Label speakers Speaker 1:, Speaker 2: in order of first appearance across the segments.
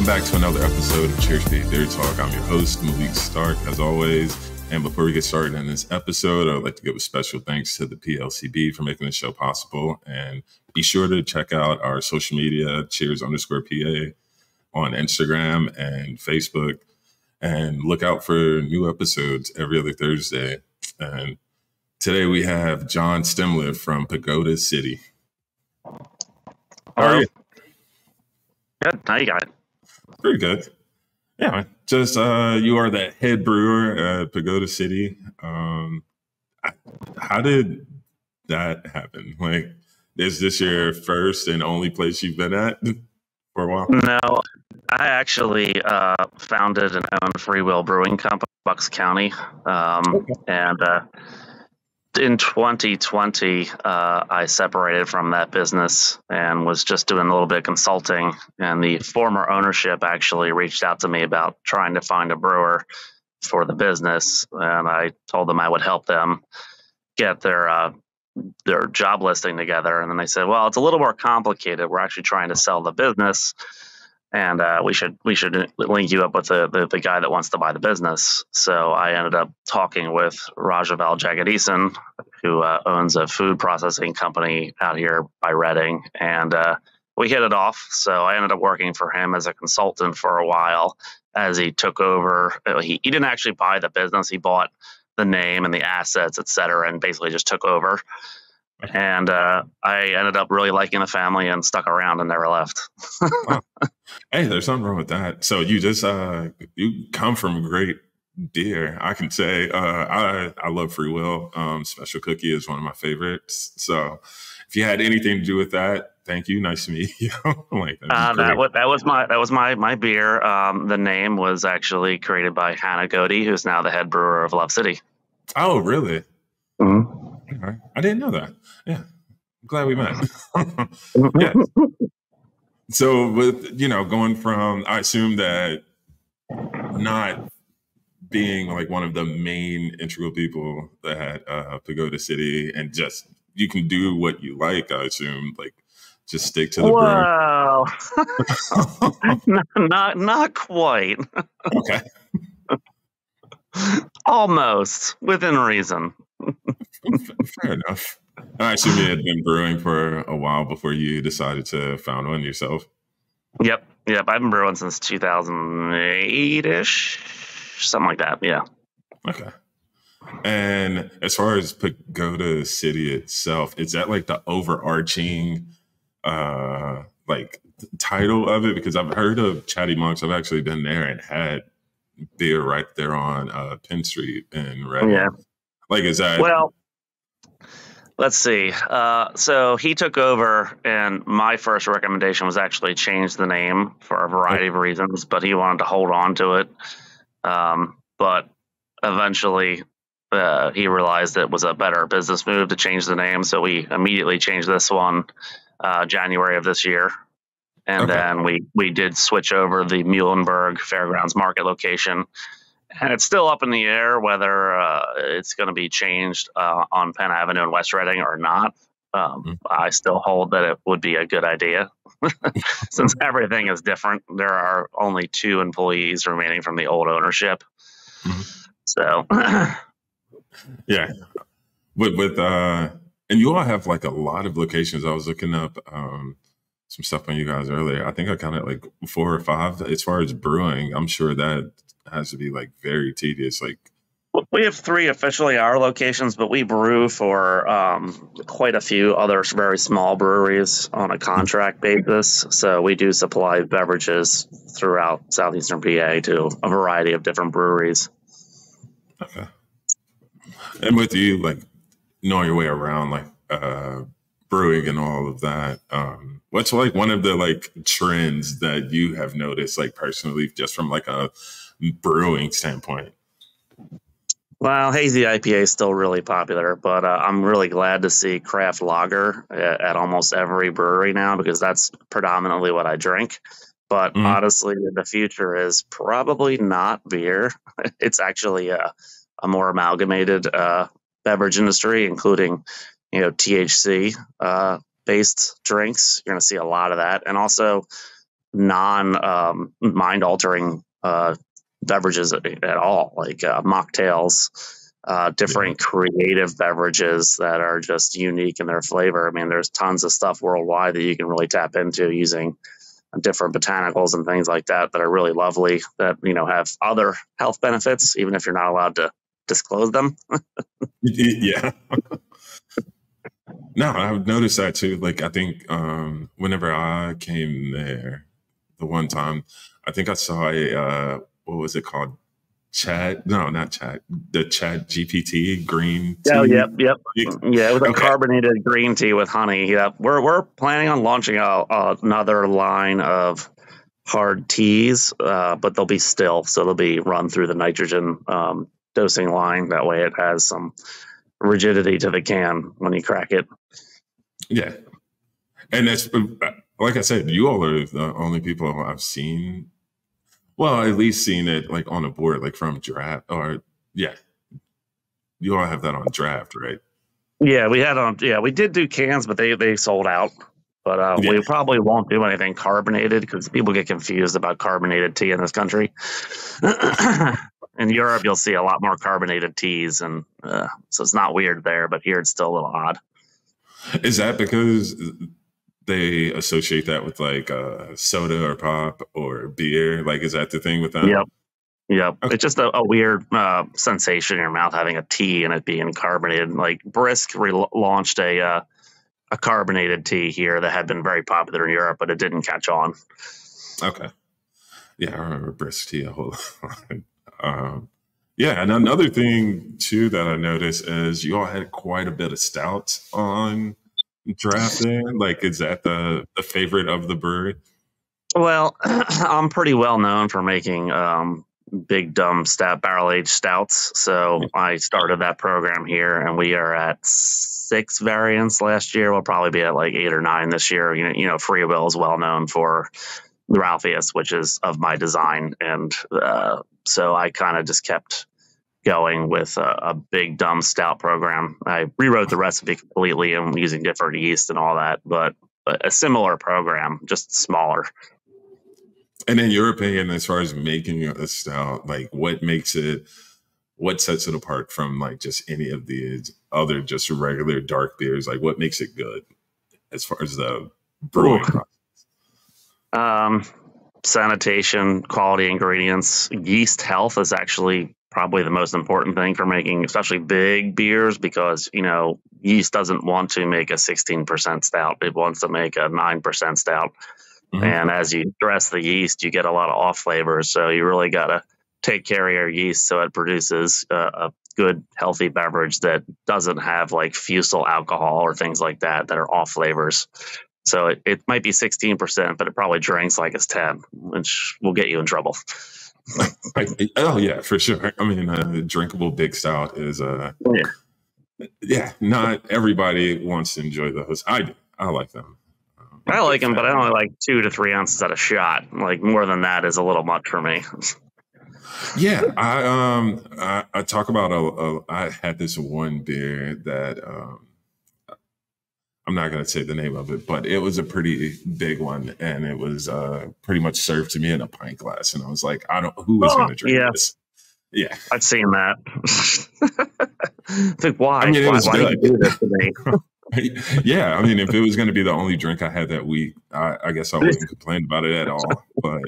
Speaker 1: back to another episode of Cheers Beer Beer Talk. I'm your host, Maalik Stark, as always. And before we get started in this episode, I would like to give a special thanks to the PLCB for making this show possible. And be sure to check out our social media, Cheers_PA, on Instagram and Facebook. And look out for new episodes every other Thursday. And today we have John Stemler from Pagoda City. How are you?
Speaker 2: Good. How you got it?
Speaker 1: Pretty good. Yeah, just you are the head brewer at Pagoda City. How did that happen? Like, is this your first and only place you've been at for a while?
Speaker 2: No, I actually founded and owned Free Will Brewing Company in Bucks County, and in 2020, I separated from that business and was just doing a little bit of consulting. And the former ownership actually reached out to me about trying to find a brewer for the business, and I told them I would help them get their job listing together. And then they said, "Well, it's a little more complicated. We're actually trying to sell the business, and we should link you up with the guy that wants to buy the business." So I ended up talking with Rajavel Jagadisan, who owns a food processing company out here by Reading, and we hit it off. So I ended up working for him as a consultant for a while as he took over. He didn't actually buy the business. He bought the name and the assets, et cetera, and basically just took over. And I ended up really liking the family and stuck around and never left.
Speaker 1: Wow. Hey, there's something wrong with that. So you just you come from great beer, I can say. I love Free Will. Special Cookie is one of my favorites. So if you had anything to do with that, thank you. Nice to meet you.
Speaker 2: That was my beer. The name was actually created by Hannah Godey, who's now the head brewer of Love City.
Speaker 1: Oh, really?
Speaker 2: Mm-hmm.
Speaker 1: Okay. I didn't know that. Yeah. I'm glad we met. Yeah. So with, going from, I assume that not being like one of the main integral people that Pagoda City, and just, you can do what you like, I assume, like just stick to the
Speaker 2: brew. not quite.
Speaker 1: Okay.
Speaker 2: Almost within reason.
Speaker 1: Fair enough. I assume you had been brewing for a while before you decided to found one yourself.
Speaker 2: Yep. I've been brewing since 2008-ish, something like that. Yeah.
Speaker 1: Okay. And as far as Pagoda City itself, is that like the overarching like title of it? Because I've heard of Chatty Monks. I've actually been there and had beer right there on Penn Street in Reading.
Speaker 2: Yeah.
Speaker 1: Like, is that...
Speaker 2: Well, let's see. So he took over, and my first recommendation was actually change the name for a variety of reasons, but he wanted to hold on to it. But eventually he realized it was a better business move to change the name, so we immediately changed this one January of this year. And then we did switch over the Muhlenberg Fairgrounds Market location. And it's still up in the air whether it's going to be changed on Penn Avenue in West Reading or not. I still hold that it would be a good idea. Since everything is different, there are only 2 employees remaining from the old ownership. So,
Speaker 1: yeah. With and you all have like a lot of locations. I was looking up some stuff on you guys earlier. I think I counted like 4 or 5. As far as brewing, I'm sure that has to be like very tedious. Like,
Speaker 2: we have 3 officially our locations, but we brew for quite a few other very small breweries on a contract basis. So we do supply beverages throughout southeastern PA to a variety of different breweries.
Speaker 1: Okay. And with you, like, knowing your way around, like brewing and all of that, what's like one of the like trends that you have noticed, like personally, just from like a brewing standpoint?
Speaker 2: Well, hazy IPA is still really popular, but I'm really glad to see craft lager at almost every brewery now, because that's predominantly what I drink. But honestly, the future is probably not beer. It's actually a more amalgamated beverage industry, including, THC based drinks. You're going to see a lot of that. And also non mind altering beverages at all, like mocktails, different creative beverages that are just unique in their flavor. I mean, there's tons of stuff worldwide that you can really tap into using different botanicals and things like that that are really lovely, that have other health benefits, even if you're not allowed to disclose them.
Speaker 1: Yeah. No, I've noticed that too. Like, I think whenever I came there the one time, I think I saw a what was it called? Chat? No, not chat. The Chat GPT green tea.
Speaker 2: Oh, yep. Yeah, it was a carbonated green tea with honey. Yeah, we're planning on launching another line of hard teas, but they'll be still, so they'll be run through the nitrogen dosing line. That way, it has some rigidity to the can when you crack it.
Speaker 1: Yeah, and that's like I said, you all are the only people I've seen. Well, at least seen it like on a board, like from draft, or yeah, you all have that on draft, right?
Speaker 2: Yeah, we did do cans, but they sold out. But we probably won't do anything carbonated because people get confused about carbonated tea in this country. In Europe, you'll see a lot more carbonated teas, and so it's not weird there, but here it's still a little odd.
Speaker 1: Is that because they associate that with like soda or pop or beer? Like, is that the thing with them?
Speaker 2: Yep. Okay. It's just a weird sensation in your mouth having a tea and it being carbonated. Like Brisk launched a carbonated tea here that had been very popular in Europe, but it didn't catch on.
Speaker 1: Okay. Yeah, I remember Brisk tea a whole lot. Yeah, and another thing too that I noticed is you all had quite a bit of stouts on drafting. Like, is that the favorite of the brewery?
Speaker 2: Well, I'm pretty well known for making big dumb stout barrel aged stouts. So I started that program here, and we are at 6 variants last year. We'll probably be at like 8 or 9 this year. Free Will is well known for the Ralpheus, which is of my design, and so I kind of just kept going with a big dumb stout program. I rewrote the recipe completely and using different yeast and all that, but a similar program, just smaller.
Speaker 1: And in your opinion, as far as making a stout, like what sets it apart from like just any of the other just regular dark beers? Like what makes it good as far as the brewing process?
Speaker 2: Sanitation, quality ingredients, yeast health is actually probably the most important thing for making, especially big beers, because, yeast doesn't want to make a 16% stout. It wants to make a 9% stout. Mm-hmm. And as you stress the yeast, you get a lot of off flavors. So you really got to take care of your yeast so it produces a good, healthy beverage that doesn't have like fusel alcohol or things like that are off flavors. So it might be 16%, but it probably drinks like it's 10, which will get you in trouble.
Speaker 1: Oh yeah, for sure. I mean, a drinkable big stout is not everybody wants to enjoy those. I do. I like them.
Speaker 2: I like them, but I only like 2 to 3 ounces at a shot. Like more than that is a little much for me.
Speaker 1: Yeah, I talk about I had this one beer that I'm not going to say the name of it, but it was a pretty big one, and it was pretty much served to me in a pint glass, and I was like, who is going to drink this? Yeah,
Speaker 2: I've seen that. Like, why?
Speaker 1: I mean, it was
Speaker 2: why
Speaker 1: good.
Speaker 2: Did you do this to me?
Speaker 1: Yeah, I mean, if it was going to be the only drink I had that week, I guess I wouldn't complain about it at all. But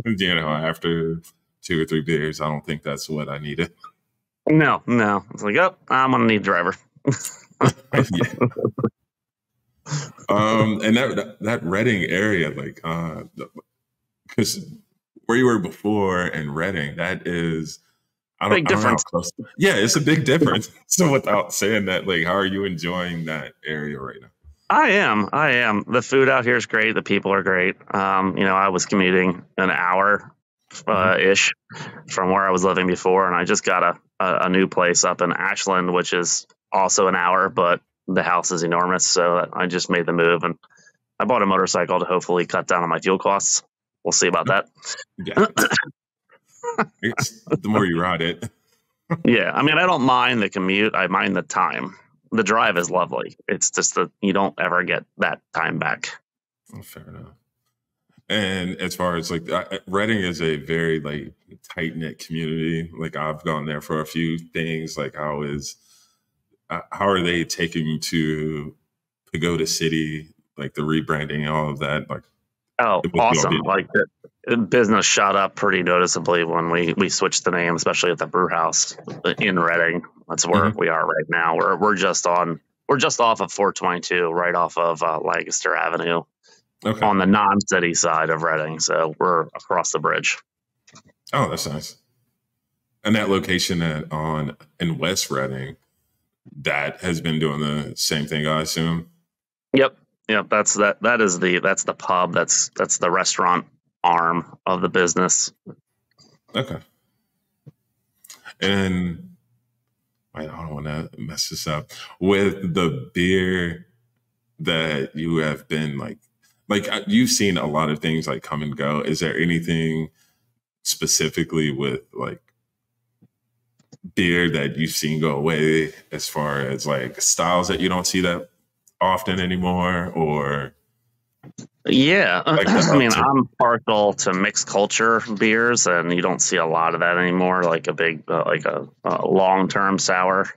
Speaker 1: after 2 or 3 beers, I don't think that's what I needed.
Speaker 2: No, it's like, I'm gonna need a driver.
Speaker 1: Yeah. And that Reading area, like, because where you were before in Reading, that is,
Speaker 2: big difference.
Speaker 1: Yeah, it's a big difference. So without saying that, like, how are you enjoying that area right now?
Speaker 2: I am. The food out here is great. The people are great. I was commuting an hour ish from where I was living before, and I just got a new place up in Ashland, which is also an hour, but the house is enormous. So I just made the move, and I bought a motorcycle to hopefully cut down on my fuel costs. We'll see about that.
Speaker 1: Yeah. The more you ride it.
Speaker 2: Yeah. I mean, I don't mind the commute. I mind the time. The drive is lovely. It's just that you don't ever get that time back.
Speaker 1: Oh, fair enough. And as far as like Reading is a very like tight knit community. Like I've gone there for a few things. Like how are they taking to Pagoda City, like the rebranding and all of that? Like,
Speaker 2: Oh,
Speaker 1: with you all
Speaker 2: awesome!
Speaker 1: being
Speaker 2: Like the business shot up pretty noticeably when we switched the name, especially at the brew house in Reading. That's where
Speaker 1: Mhm.
Speaker 2: we are right now. We're just off of 422, right off of Lancaster Avenue
Speaker 1: Okay.
Speaker 2: on the non-city side of Reading. So we're across the bridge.
Speaker 1: Oh, that's nice. And that location in West Reading, that has been doing the same thing, I assume.
Speaker 2: Yep, yep. That's the pub. That's the restaurant arm of the business.
Speaker 1: Okay. And I don't want to mess this up with the beer that you have been you've seen a lot of things like come and go. Is there anything specifically with like beer that you've seen go away as far as like styles that you don't see that often anymore, or
Speaker 2: Yeah,
Speaker 1: like the
Speaker 2: I mean,
Speaker 1: uptick?
Speaker 2: I'm partial to mixed culture beers, and you don't see a lot of that anymore. Like a big, long term sour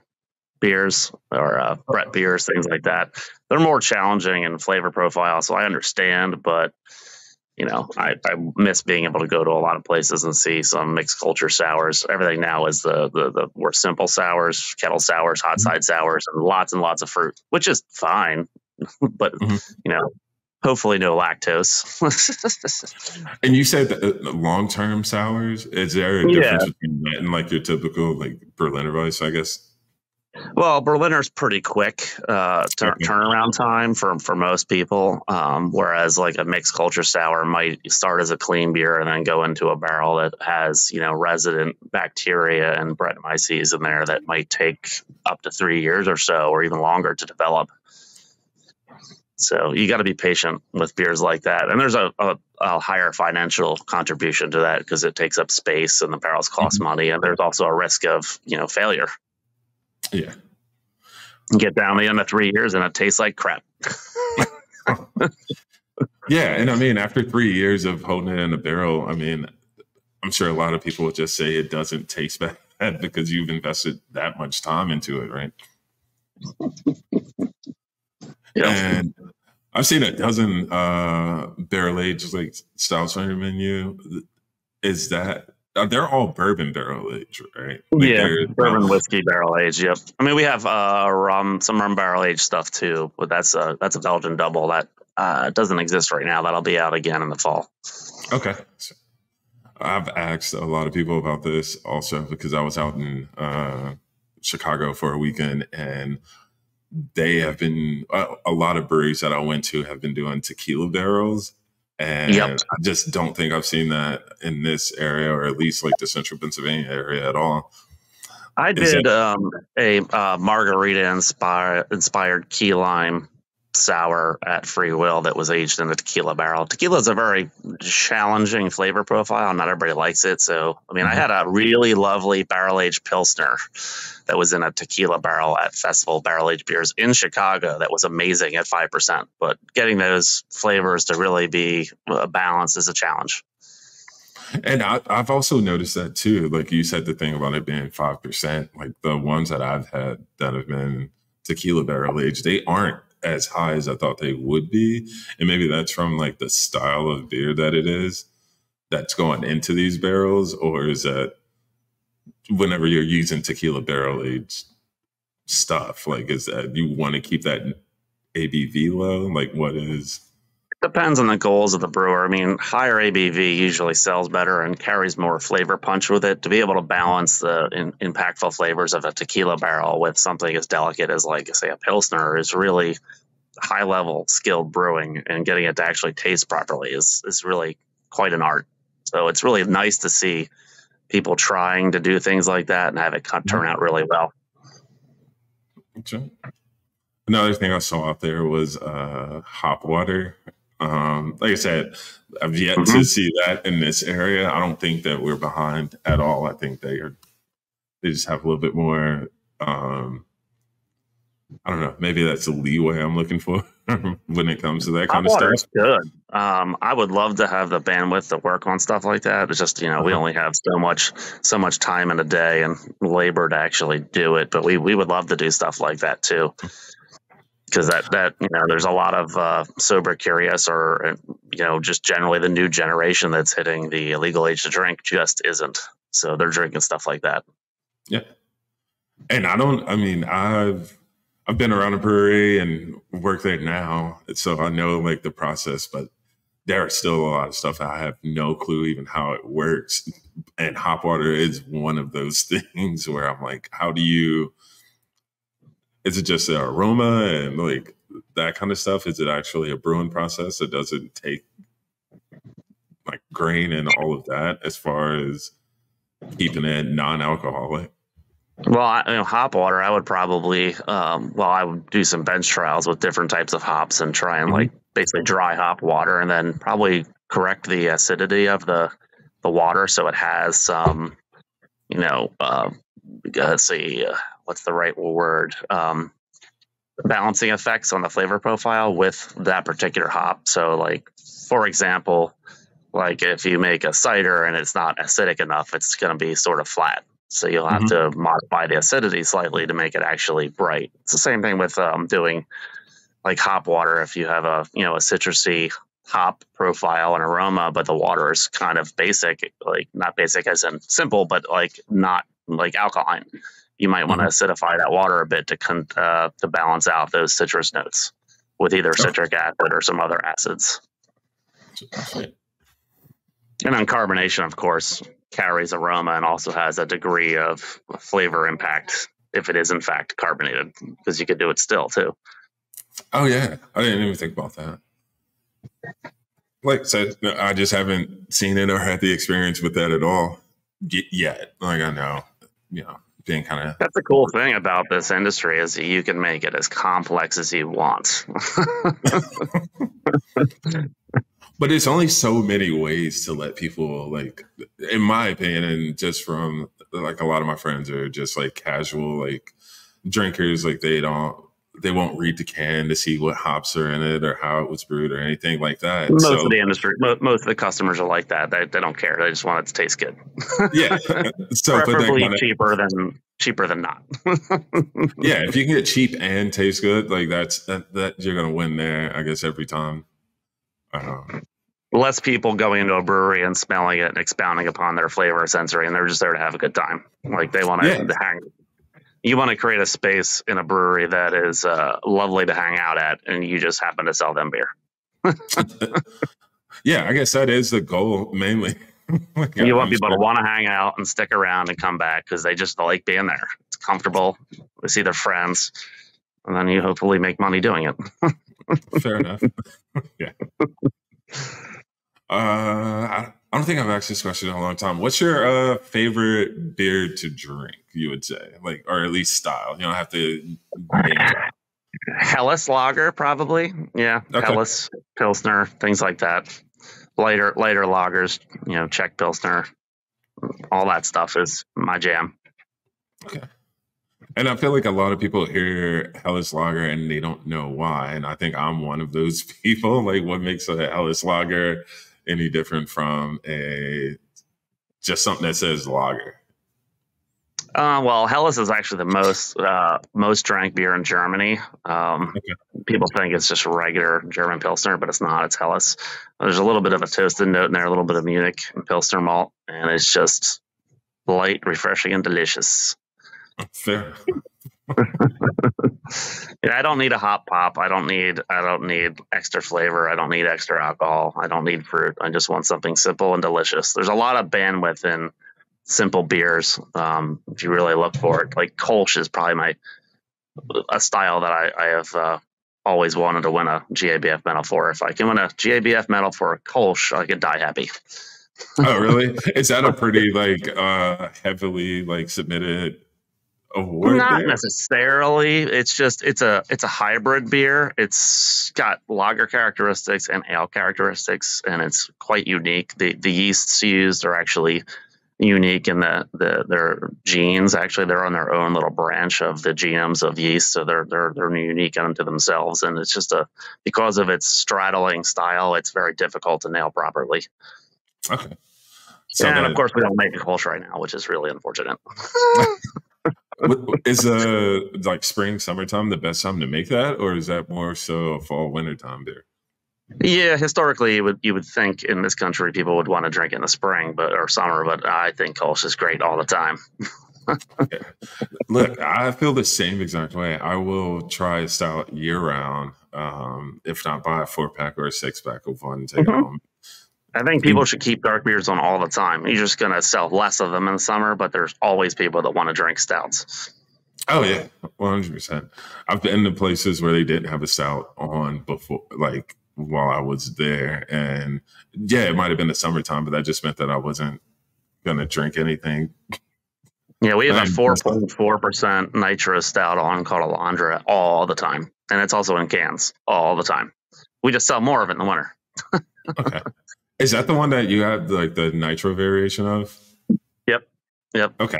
Speaker 2: beers or Brett beers, things like that. They're more challenging in flavor profile, so I understand. But I miss being able to go to a lot of places and see some mixed culture sours. Everything now is the more simple sours, kettle sours, hot side sours, and lots of fruit, which is fine. But
Speaker 1: Mhm.
Speaker 2: you know, hopefully no lactose.
Speaker 1: And you said that long term sours. Is there a
Speaker 2: Yeah.
Speaker 1: difference between that and like your typical like Berliner Weiss, I guess?
Speaker 2: Well, Berliner's pretty quick
Speaker 1: Okay.
Speaker 2: turnaround time for most people, whereas like a mixed culture sour might start as a clean beer and then go into a barrel that has resident bacteria and Brettanomyces in there that might take up to 3 years or so, or even longer to develop. So you got to be patient with beers like that, and there's a higher financial contribution to that because it takes up space and the barrels cost
Speaker 1: Mhm.
Speaker 2: money, and there's also a risk of failure.
Speaker 1: Yeah.
Speaker 2: Get down the end of 3 years and it tastes like crap.
Speaker 1: Yeah, and I mean, after 3 years of holding it in a barrel, I mean, I'm sure a lot of people would just say it doesn't taste bad because you've invested that much time into it, right?
Speaker 2: Yep.
Speaker 1: And I've seen a dozen barrel aged like stouts on your menu. Is that they're all bourbon barrel aged, right? Like
Speaker 2: Yeah,
Speaker 1: they're not.
Speaker 2: bourbon whiskey barrel aged. Yep. I mean, we have some rum barrel aged stuff too, but that's a Belgian double that doesn't exist right now. That'll be out again in the fall.
Speaker 1: Okay. So I've asked a lot of people about this also because I was out in Chicago for a weekend, and they have been a lot of breweries that I went to have been doing tequila barrels.
Speaker 2: Yep.
Speaker 1: And I just don't think I've seen that in this area, or at least like the central Pennsylvania area at all.
Speaker 2: I
Speaker 1: Is that
Speaker 2: did a margarita inspired key lime sour at Free Will that was aged in a tequila barrel. Tequila is a very challenging flavor profile. Not everybody likes it. So, I mean, I
Speaker 1: Mhm.
Speaker 2: had a really lovely barrel aged Pilsner that was in a tequila barrel at Festival Barrel Aged Beers in Chicago that was amazing at 5%. But getting those flavors to really be balanced is a challenge.
Speaker 1: And I've also noticed that too. Like you said, the thing about it being 5%, like the ones that I've had that have been tequila barrel aged, they aren't as high as I thought they would be. And maybe that's from like the style of beer that it is that's going into these barrels, or is that whenever you're using tequila barrel aged stuff, like is that you want to keep that ABV low? Like what is?
Speaker 2: Depends on the goals of the brewer. I mean, higher ABV usually sells better and carries more flavor punch with it. To be able to balance the impactful flavors of a tequila barrel with something as delicate as, like, say, a Pilsner is really high level skilled brewing, and getting it to actually taste properly is really quite an art. So it's really nice to see people trying to do things like that and have it turn out really well.
Speaker 1: Okay. Another thing I saw out there was hop water. Like I said, I've yet to
Speaker 2: Hmm.
Speaker 1: see that in this area. I don't think that we're behind at all. I think they just have a little bit more um, I don't know. Maybe that's the leeway I'm looking for when it comes to that
Speaker 2: Hot
Speaker 1: kind of
Speaker 2: water
Speaker 1: stuff.
Speaker 2: is good. I would love to have the bandwidth to work on stuff like that. It's just, we
Speaker 1: Uh-huh.
Speaker 2: only have so much time in a day and labor to actually do it. But we would love to do stuff like that too, because there's a lot of sober curious or just generally the new generation that's hitting the legal age to drink just isn't. So they're drinking stuff like that.
Speaker 1: Yeah. And I mean, I've been around a brewery and work there now, so I know like the process, but there are still a lot of stuff I have no clue even how it works. And hop water is one of those things where I'm like, how do you, is it just the aroma and like that kind of stuff? Is it actually a brewing process that doesn't take like grain and all of that as far as keeping it non-alcoholic?
Speaker 2: Well, hop water, I would probably, I would do some bench trials with different types of hops and try and like
Speaker 1: Mhm.
Speaker 2: basically dry hop water, and then probably correct the acidity of the water so it has some, you know, let's see, what's the right word? Balancing effects on the flavor profile with that particular hop. So, like for example, like if you make a cider and it's not acidic enough, it's going to be sort of flat. So you'll have
Speaker 1: Mhm.
Speaker 2: to modify the acidity slightly to make it actually bright. It's the same thing with doing like hop water. If you have a citrusy hop profile and aroma, but the water is kind of basic, like not basic as in simple, but like not like alkaline, you might want to
Speaker 1: Mhm.
Speaker 2: acidify that water a bit to balance out those citrus notes with either
Speaker 1: Okay.
Speaker 2: citric acid or some other acids.
Speaker 1: Shit.
Speaker 2: And then carbonation, of course, carries aroma and also has a degree of flavor impact if it is in fact carbonated, because you could do it still too.
Speaker 1: Oh yeah, I didn't even think about that. Like I said, no, I just haven't seen it or had the experience with that at all yet. Like I know, being kind
Speaker 2: That's the cool thing about this industry is you can make it as complex as you want.
Speaker 1: of, but it's only so many ways to let people like, in my opinion, and just from like a lot of my friends are just like casual like drinkers. Like they won't read the can to see what hops are in it or how it was brewed or anything like that.
Speaker 2: Most of
Speaker 1: So
Speaker 2: the industry, most of the customers are like that. They don't care. They just want it to taste good.
Speaker 1: yeah, so but that
Speaker 2: Preferably
Speaker 1: kind of
Speaker 2: cheaper than not.
Speaker 1: yeah, if you can get cheap and taste good, like that you're gonna win there, I guess every time. Um,
Speaker 2: Less people going into a brewery and smelling it and expounding upon their flavor sensory, and they're just there to have a good time. Like they want
Speaker 1: yeah,
Speaker 2: to hang. You want to create a space in a brewery that is lovely to hang out at, and you just happen to sell them beer.
Speaker 1: yeah, I guess that is the goal mainly. Like,
Speaker 2: You want
Speaker 1: I'm
Speaker 2: people to
Speaker 1: sure.
Speaker 2: want to hang out and stick around and come back because they just like being there. It's comfortable. They see their friends, and then you hopefully make money doing it.
Speaker 1: Fair enough. Yeah. I don't think I've asked this question in a long time. What's your favorite beer to drink? You would say, like, or at least style. You don't have to name drop.
Speaker 2: Helles lager, probably. Yeah,
Speaker 1: Okay.
Speaker 2: Helles, Pilsner, things like that. Later lagers, Czech Pilsner, all that stuff is my jam.
Speaker 1: Okay. And I feel like a lot of people hear Hellas Lager and they don't know why. And I think I'm one of those people. Like, what makes a Hellas Lager any different from a just something that says lager?
Speaker 2: Well, Helles is actually the most drank beer in Germany.
Speaker 1: Okay.
Speaker 2: People think it's just regular German Pilsner, but it's not. It's Helles. There's a little bit of a toasted note in there, a little bit of Munich and Pilsner malt, and it's just light, refreshing, and delicious.
Speaker 1: Fair.
Speaker 2: Yeah, I don't need a hop pop. I don't need extra flavor. I don't need extra alcohol. I don't need fruit. I just want something simple and delicious. There's a lot of bandwidth in simple beers. If you really look for it, like Kolsch is probably a style that I have always wanted to win a GABF medal for. If I can win a GABF medal for a Kolsch, I could die happy.
Speaker 1: Oh, really? Is that a pretty like heavily like submitted award
Speaker 2: Not
Speaker 1: there?
Speaker 2: necessarily. It's a hybrid beer. It's got lager characteristics and ale characteristics, and it's quite unique. The yeasts used are actually unique in their genes. Actually, they're on their own little branch of the genomes of yeast, so they're unique unto themselves. And it's just because of its straddling style, it's very difficult to nail properly.
Speaker 1: Okay. So
Speaker 2: and of course, we don't make a Kolsch right now, which is really unfortunate.
Speaker 1: Is like spring, summertime the best time to make that, or is that more so a fall, wintertime beer?
Speaker 2: Yeah, historically, you would think in this country people would want to drink in the spring, or summer, but I think Kolsch is great all the time.
Speaker 1: Yeah. Look, I feel the same exact way. I will try a stout year round, if not buy a 4-pack or a 6-pack of one and take it home.
Speaker 2: I think people should keep dark beers on all the time. You're just going to sell less of them in the summer, but there's always people that want to drink stouts.
Speaker 1: Oh, yeah, 100%. I've been to places where they didn't have a stout on before, like while I was there. And yeah, it might have been the summertime, but that just meant that I wasn't going to drink anything.
Speaker 2: Yeah, we have a 4.4% nitro stout on called Alondra all the time. And it's also in cans all the time. We just sell more of it in the winter.
Speaker 1: Okay. Is that the one that you have like the nitro variation of?
Speaker 2: Yep.
Speaker 1: Okay.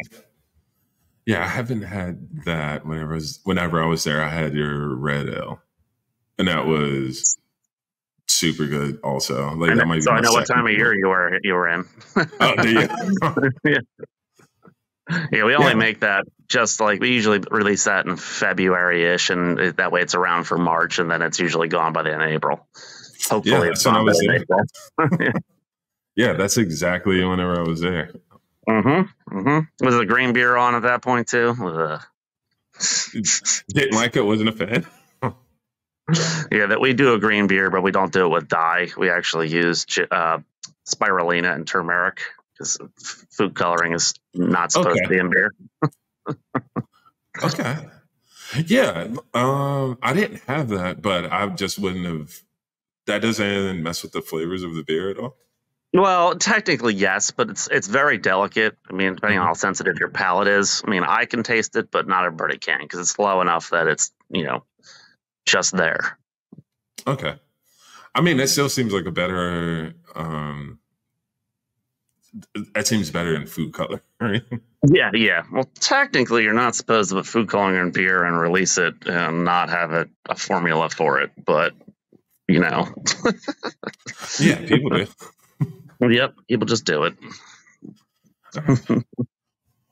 Speaker 1: Yeah, I haven't had that whenever I was there. I had your red ale, and that was super good. Also, like that might be.
Speaker 2: So I know what time of year you were in.
Speaker 1: Oh, do you?
Speaker 2: Yeah, we only make that just like we usually release that in February-ish, and that way it's around for March, and then it's usually gone by the end of April. Hopefully, it's gone by the end of April.
Speaker 1: Yeah, that's exactly whenever I was there.
Speaker 2: Was the green beer on at that point too?
Speaker 1: Didn't like it. Wasn't a fan.
Speaker 2: Yeah, that we do a green beer, but we don't do it with dye. We actually use spirulina and turmeric because food coloring is not supposed to be in beer.
Speaker 1: Okay. Yeah, I didn't have that, but I just wouldn't have. That doesn't mess with the flavors of the beer at all.
Speaker 2: Well, technically, yes, but it's very delicate. I mean, depending on how sensitive your palate is. I mean, I can taste it, but not everybody can because it's low enough that it's, just there.
Speaker 1: Okay. I mean, that still seems like a better, that seems better in food color, right?
Speaker 2: Yeah. Well, technically, you're not supposed to put food coloring in beer and release it and not have a formula for it, but,
Speaker 1: Yeah, people do.
Speaker 2: Yep, people just do it.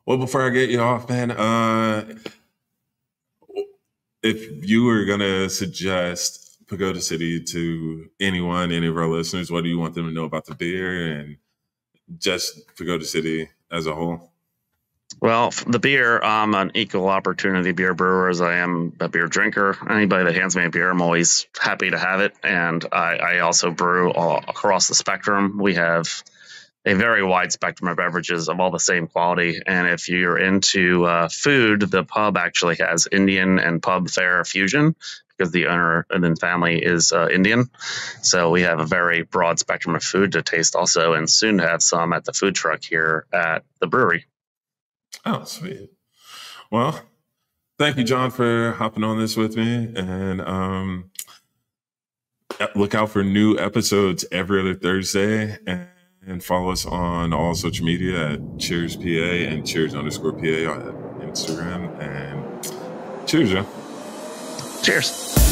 Speaker 1: Well, before I get you off, man, if you were going to suggest Pagoda City to anyone, any of our listeners, what do you want them to know about the beer and just Pagoda City as a whole? Well,
Speaker 2: the beer, I'm an equal opportunity beer brewer as I am a beer drinker. Anybody that hands me a beer, I'm always happy to have it. And I also brew all across the spectrum. We have a very wide spectrum of beverages of all the same quality. And if you're into food, the pub actually has Indian and pub fare fusion because the owner and then family is Indian. So we have a very broad spectrum of food to taste also, and soon to have some at the food truck here at the brewery.
Speaker 1: Oh, sweet. Well, thank you, John, for hopping on this with me. And look out for new episodes every other Thursday. And follow us on all social media at Cheers PA and Cheers_PA on Instagram. And cheers, John.
Speaker 2: Cheers.